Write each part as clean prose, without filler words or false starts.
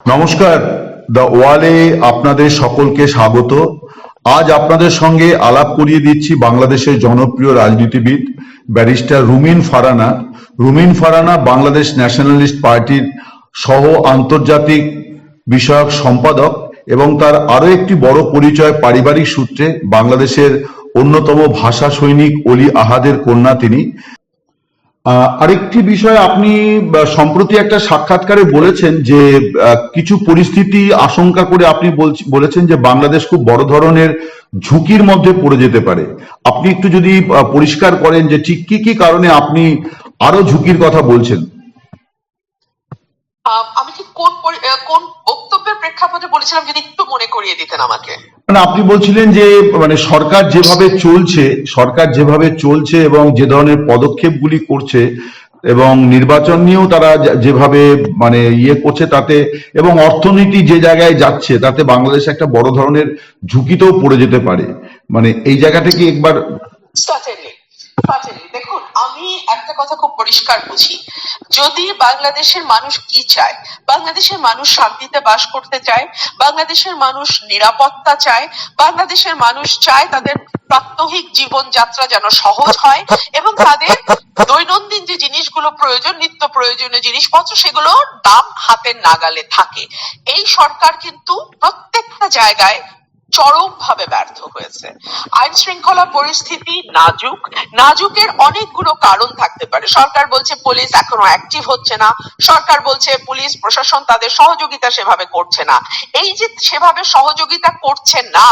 নমস্কার, দ্য ওয়ালে আপনাদের সকলকে স্বাগত। আজ আপনাদের সঙ্গে আলাপ করিয়ে দিচ্ছি বাংলাদেশের জনপ্রিয় রাজনীতিবিদ ব্যারিস্টার রুমিন ফারানা। রুমিন ফারানা বাংলাদেশ ন্যাশনালিস্ট পার্টির সহ আন্তর্জাতিক বিষয়ক সম্পাদক এবং তার আরো একটি বড় পরিচয় পারিবারিক সূত্রে বাংলাদেশের অন্যতম ভাষা সৈনিক অলি আহাদের কন্যা তিনি। আরেকটি বিষয়, আপনি সম্প্রতি একটা সাক্ষাৎকারে বলেছেন যে কিছু পরিস্থিতি আশঙ্কা করে আপনি বলেছেন যে বাংলাদেশ খুব বড় ধরনের ঝুঁকির মধ্যে পড়ে যেতে পারে। আপনি একটু যদি পরিষ্কার করেন যে ঠিক কি কি কারণে আপনি আরো ঝুঁকির কথা বলছেন। আমি ঠিক কোন বক্তব্যের প্রেক্ষাপটে বলেছিলাম যদি একটু মনে করিয়ে দিতেন আমাকে। মানে আপনি বলছিলেন যে মানে সরকার যেভাবে চলছে এবং যে ধরনের পদক্ষেপগুলি করছে এবং নির্বাচন নিয়েও তারা যেভাবে মানে করছে তাতে, এবং অর্থনীতি যে জায়গায় যাচ্ছে তাতে বাংলাদেশ একটা বড় ধরনের ঝুঁকিতেও পড়ে যেতে পারে। মানে এই জায়গাটা কি একবার। দেখুন, আমি একটা কথা খুব পরিষ্কার বুঝি, যদি বাংলাদেশের মানুষ কি চায়, বাংলাদেশের মানুষ শান্তিতে বাস করতে চায়, বাংলাদেশের মানুষ নিরাপত্তা চায়, বাংলাদেশের মানুষ চায় তাদের প্রাত্যহিক জীবনযাত্রা যেন সহজ হয় এবং তাদের দৈনন্দিন যে জিনিসগুলো প্রয়োজন, নিত্য প্রয়োজনীয় জিনিসপত্র, সেগুলোর দাম হাতের নাগালে থাকে। এই সরকার কিন্তু প্রত্যেকটা জায়গায় চরম ভাবে ব্যর্থ হয়েছে। আইন শৃঙ্খলা পরিস্থিতি নাজুক, নাজুকের অনেকগুলো কারণ থাকতে পারে। সরকার বলছে পুলিশ এখনো অ্যাক্টিভ হচ্ছে না, সরকার বলছে পুলিশ প্রশাসন তাদের সহযোগিতা সেভাবে করছে না। এই যে সেভাবে সহযোগিতা করছে না,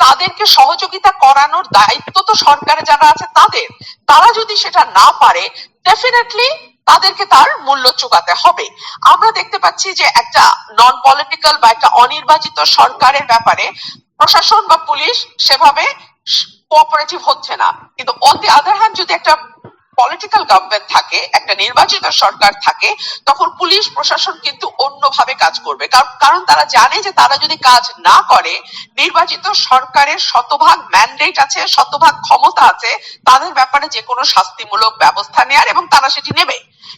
তাদেরকে সহযোগিতা করানোর দায়িত্ব তো সরকারে যারা আছে তাদের। তারা যদি সেটা না পারে, ডেফিনেটলি তাদেরকে তার মূল্য চুকাতে হবে। আমরা দেখতে পাচ্ছি যে একটা নন পলিটিক্যাল বা একটা অনির্বাচিত সরকারের ব্যাপারে প্রশাসন বা পুলিশ সেভাবে কোঅপারেটিভ হচ্ছে না। কিন্তু অন দি আদার হ্যান্ড, যদি একটা পলিটিক্যাল গভর্নমেন্ট থাকে, একটা নির্বাচিত সরকার থাকে, তখন পুলিশ প্রশাসন কিন্তু অন্যভাবে কাজ করবে। কারণ তারা জানে যে তারা যদি কাজ না করে, নির্বাচিত সরকারের শতভাগ ম্যান্ডেট আছে, শতভাগ ক্ষমতা আছে তাদের ব্যাপারে যে কোনো শাস্তিমূলক ব্যবস্থা নেয়ার, এবং তারা সেটি নেবে।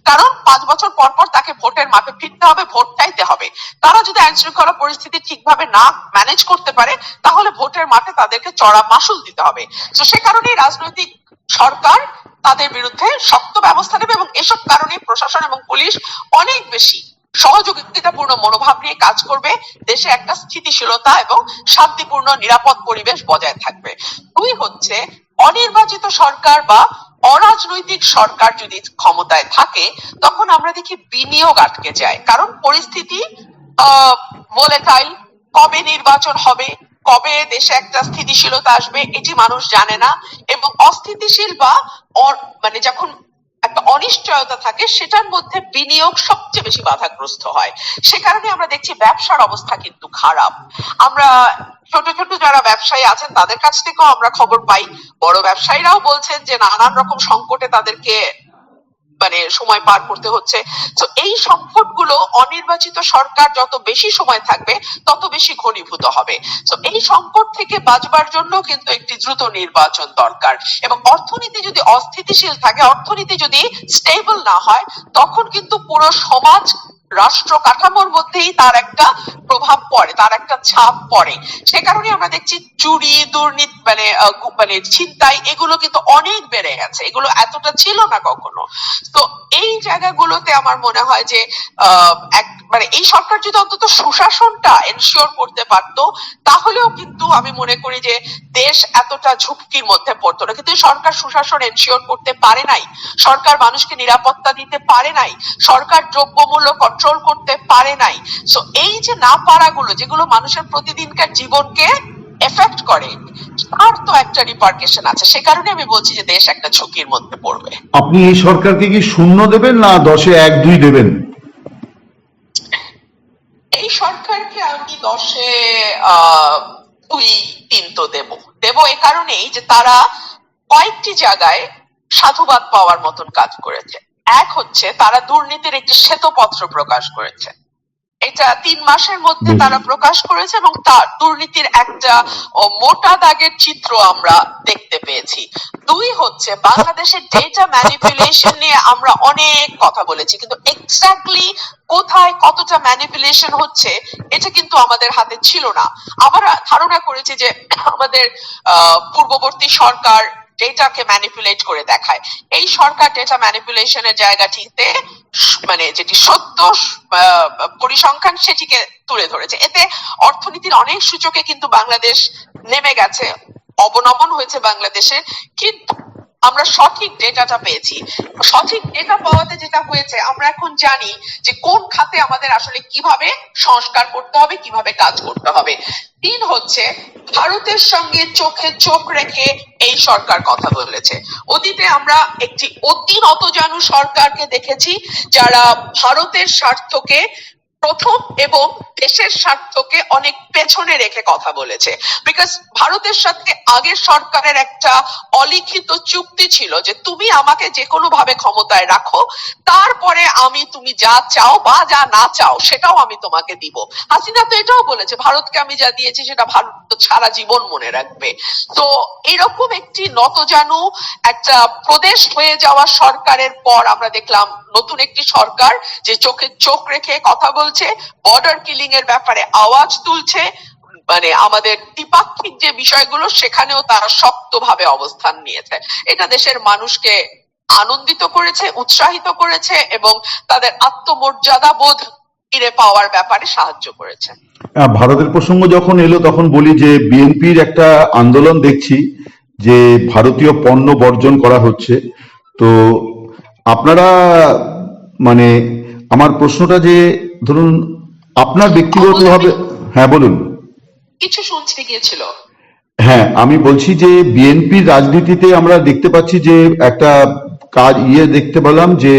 কারণ 5 বছর পর পর তাকে ভোটের মাঠে ফিরতে হবে, ভোট চাইতে হবে। তারা যদি আইন শৃঙ্খলা পরিস্থিতি ঠিকভাবে না ম্যানেজ করতে পারে, তাহলে ভোটের মাঠে তাদেরকে চড়া মাসুল দিতে হবে। তো সে কারণেই রাজনৈতিক সরকার তাদের বিরুদ্ধে শক্ত ব্যবস্থা নেবে, এবং এসব কারণে প্রশাসন এবং পুলিশ অনেক বেশি সহযোগিতাপূর্ণ মনোভাব নিয়ে কাজ করবে। দেশে একটা স্থিতিশীলতা এবং শান্তিপূর্ণ নিরাপদ পরিবেশ বজায় থাকবে। দুই হচ্ছে, অনির্বাচিত সরকার বা অরাজনৈতিক সরকার যদি ক্ষমতায় থাকে, তখন আমরা দেখি বিনিয়োগ আটকে যায়। কারণ পরিস্থিতি ভোলেটাইল, কবে নির্বাচন হবে, কবে দেশে একটা স্থিতিশীলতা আসবে, এটি মানুষ জানে না। এবং অস্থিতিশীল বা মানে যখন একটা অনিশ্চয়তা থাকে, সেটার মধ্যে বিনিয়োগ সবচেয়ে বেশি বাধাগ্রস্ত হয়। সে কারণে আমরা দেখছি ব্যবসার অবস্থা কিন্তু খারাপ। আমরা ছোট ছোট যারা ব্যবসায়ী আছেন তাদের কাছ থেকেও আমরা খবর পাই, বড় ব্যবসায়ীরাও বলছেন যে নানান রকম সংকটে তাদেরকে মানে সময় পার করতে হচ্ছে। তো এই সংকটগুলো অনির্বাচিত সরকার যত বেশি সময় থাকবে তত বেশি ঘনীভূত হবে। তো এই সংকট থেকে বাঁচবার জন্য কিন্তু একটি দ্রুত নির্বাচন দরকার। এবং অর্থনীতি যদি অস্থিতিশীল থাকে, অর্থনীতি যদি স্টেবল না হয়, তখন কিন্তু পুরো সমাজ রাষ্ট্র কাঠামোর মধ্যেই তার একটা প্রভাব পড়ে, তার একটা ছাপ পড়ে। সে কারণে আমরা দেখছি চুরি, দুর্নীতি, মানে ছিনতাই, এগুলো কিন্তু অনেক বেড়ে গেছে। এগুলো এতটা ছিল না কখনো। তো এই জায়গাগুলোতে আমার মনে হয় যে মানে এই সরকার যদি অন্তত সুশাসনটা এনশিওর করতে পারতো, তাহলেও কিন্তু আমি মনে করি যে দেশ এতটা ঝুঁকির মধ্যে পড়তো না। কিন্তু সরকার সুশাসন এনশিওর করতে পারে নাই, সরকার মানুষকে নিরাপত্তা দিতে পারে নাই, সরকার দ্রব্যমূল্য কন্ট্রোল করতে পারে নাই। সো এই যে না পারাগুলো, যেগুলো মানুষের প্রতিদিনকার জীবনকে এফেক্ট করে, তার তো একটা রিপারকেশন আছে। সে কারণে আমি বলছি যে দেশ একটা ঝুঁকির মধ্যে পড়বে। আপনি এই সরকারকে কি 0 দেবেন না 10-এ 1-2 দেবেন? এই সরকারকে আমি 10-এ 2-3 তো দেব এ কারণেই যে তারা কয়েকটি জায়গায় সাধুবাদ পাওয়ার মতন কাজ করেছে। এক হচ্ছে, তারা দুর্নীতির একটি শ্বেতপত্র প্রকাশ করেছে। এটা 3 মাসের মধ্যে বেশ। তারা প্রকাশ করেছে এবং তার দুর্নীতির একটা মোটা দাগের চিত্র আমরা দেখতে পেয়েছি। 2 হচ্ছে বাংলাদেশের ডেটা ম্যানিপুলেশন নিয়ে আমরা অনেক কথা বলেছি, কিন্তু এক্স্যাক্টলি কোথায় কতটা ম্যানিপুলেশন হচ্ছে এটা কিন্তু আমাদের হাতে ছিল না। আমরা ধারণা করেছি যে আমাদের পূর্ববর্তী সরকার ডেটাকে ম্যানিপুলেট করে দেখায়। এই সরকার ডেটা ম্যানিপুলেশনের জায়গাটিতে মানে যেটি সত্য পরিসংখ্যান সেটিকে তুলে ধরেছে। এতে অর্থনীতির অনেক সূচকে কিন্তু বাংলাদেশ নেমে গেছে, অবনমন হয়েছে বাংলাদেশে, কিন্তু আমরা সঠিক ডেটাটা পেয়েছি। সঠিক ডেটা পাওয়াতে যেটা হয়েছে, আমরা এখন জানি যে কোন খাতে আমাদের আসলে কিভাবে সংস্কার করতে হবে, কিভাবে কাজ করতে হবে। 3 হচ্ছে ভারতের সঙ্গে চোখে চোখ রেখে এই সরকার কথা বলেছে। অতীতে আমরা একটি অতি নতজানু সরকারকে দেখেছি যারা ভারতের স্বার্থকে প্রথম এবং দেশের স্বার্থকে অনেক পেছনে রেখে কথা বলেছে। বিকজ ভারতের সাথে আগের সরকারের একটা অলিখিত চুক্তি ছিল যে তুমি আমাকে যে কোনো ভাবে ক্ষমতায় রাখো, তারপরে আমি তুমি যা চাও বা যা না চাও সেটাও আমি তোমাকে দিব। হাসিনা তো এটাও বলেছে ভারতকে আমি যা দিয়েছি সেটা ভারত সারা জীবন মনে রাখবে। তো এরকম একটি নতজানু একটা প্রদেশ হয়ে যাওয়া সরকারের পর আমরা দেখলাম নতুন একটি সরকার যে চোখে চোখ রেখে কথা বলছে, বর্ডার কিলিং এর ব্যাপারে আওয়াজ তুলছে, মানে আমাদের দ্বিপাক্ষিক যে বিষয়গুলো সেখানেও তারা শক্তভাবে অবস্থান নিয়েছে। এটা দেশের মানুষকে আনন্দিত করেছে, উৎসাহিত করেছে এবং তাদের আত্মমর্যাদা বোধ ফিরে পাওয়ার ব্যাপারে সাহায্য করেছে। ভারতের প্রসঙ্গ যখন এলো তখন বলি যে বিএনপির একটা আন্দোলন দেখছি যে ভারতীয় পণ্য বর্জন করা হচ্ছে। তো আপনারা মানে আমার প্রশ্নটা যে ধরুন আপনার ব্যক্তিগতভাবে, হ্যাঁ বলুন। কিছু শুনতে গিয়েছিল। হ্যাঁ, আমি বলছি যে বিএনপির রাজনীতিতে আমরা দেখতে পাচ্ছি যে একটা কাজ দেখতে পেলাম যে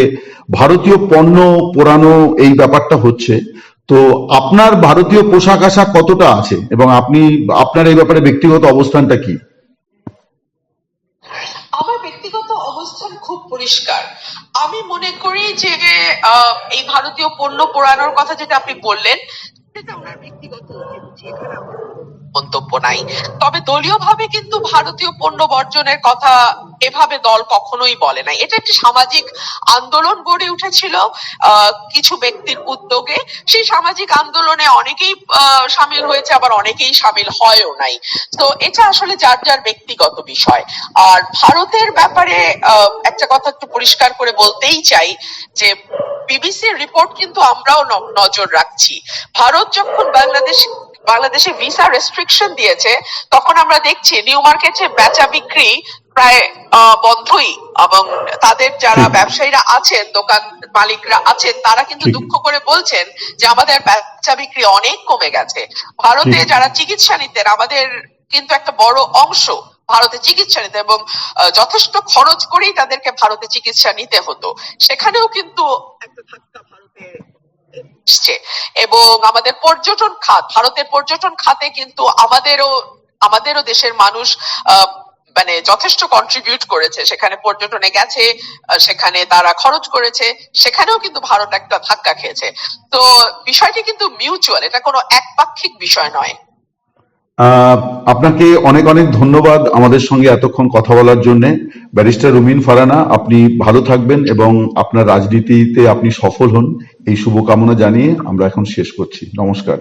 ভারতীয় পণ্য পোড়ানো এই ব্যাপারটা হচ্ছে। তো আপনার ভারতীয় পোশাক আশাক কতটা আছে এবং আপনি আপনার এই ব্যাপারে ব্যক্তিগত অবস্থানটা কি? আমার ব্যক্তিগত অবস্থান খুব পরিষ্কার। আমি মনে করি যে এই ভারতীয় পণ্য পোড়ানোর কথা যেটা আপনি বললেন সেটা ওনার ব্যক্তিগত অভিরুচি, এখানে আমার মন্তব্য নাই। তবে দলীয়ভাবে কিন্তু ভারতীয় পণ্য বর্জনের কথা এভাবে দল কখনোই বলে নাই। এটা একটি সামাজিক আন্দোলন গড়ে উঠেছিল কিছু ব্যক্তির উদ্যোগে। সেই সামাজিক আন্দোলনে অনেকেই সামিল হয়েছে, আবার অনেকেই সামিল হয়ও নাই। তো এটা আসলে যার যার ব্যক্তিগত বিষয়। আর ভারতের ব্যাপারে একটা কথা একটু পরিষ্কার করে বলতেই চাই যে বিবিসির রিপোর্ট কিন্তু আমরাও নজর রাখছি। ভারত যখন বাংলাদেশে ভিসা রেস্ট্রিকশন দিয়েছে তখন আমরা দেখছি নিউ মার্কেটে বেচা বিক্রি প্রায় বন্ধই, এবং তাদের যারা ব্যবসায়ীরা আছেন, দোকান মালিকরা আছেন, তারা কিন্তু দুঃখ করে বলছেন যে আমাদের বেচা বিক্রি অনেক কমে গেছে। ভারতে যারা চিকিৎসা নিতেন, আমাদের কিন্তু একটা বড় অংশ ভারতে চিকিৎসা নিতে এবং যথেষ্ট খরচ করেই তাদেরকে ভারতে চিকিৎসা নিতে হতো। সেখানেও কিন্তু একটা ধাক্কা ভারতে এসছে। এবং আমাদের পর্যটন খাত, ভারতের পর্যটন খাতে কিন্তু আমাদেরও দেশের মানুষ মানে যথেষ্ট কন্ট্রিবিউট করেছে, সেখানে পর্যটনে গেছে, সেখানে তারা খরচ করেছে, সেখানেও কিন্তু ভারত একটা ধাক্কা খেয়েছে। তো বিষয়টি কিন্তু মিউচুয়াল, এটা কোনো একপাক্ষিক বিষয় নয়। আপনাকে অনেক অনেক ধন্যবাদ আমাদের সঙ্গে এতক্ষণ কথা বলার জন্য। ব্যারিস্টার রুমিন ফারানা, আপনি ভালো থাকবেন এবং আপনার রাজনীতিতে আপনি সফল হন, এই শুভকামনা জানিয়ে আমরা এখন শেষ করছি। নমস্কার।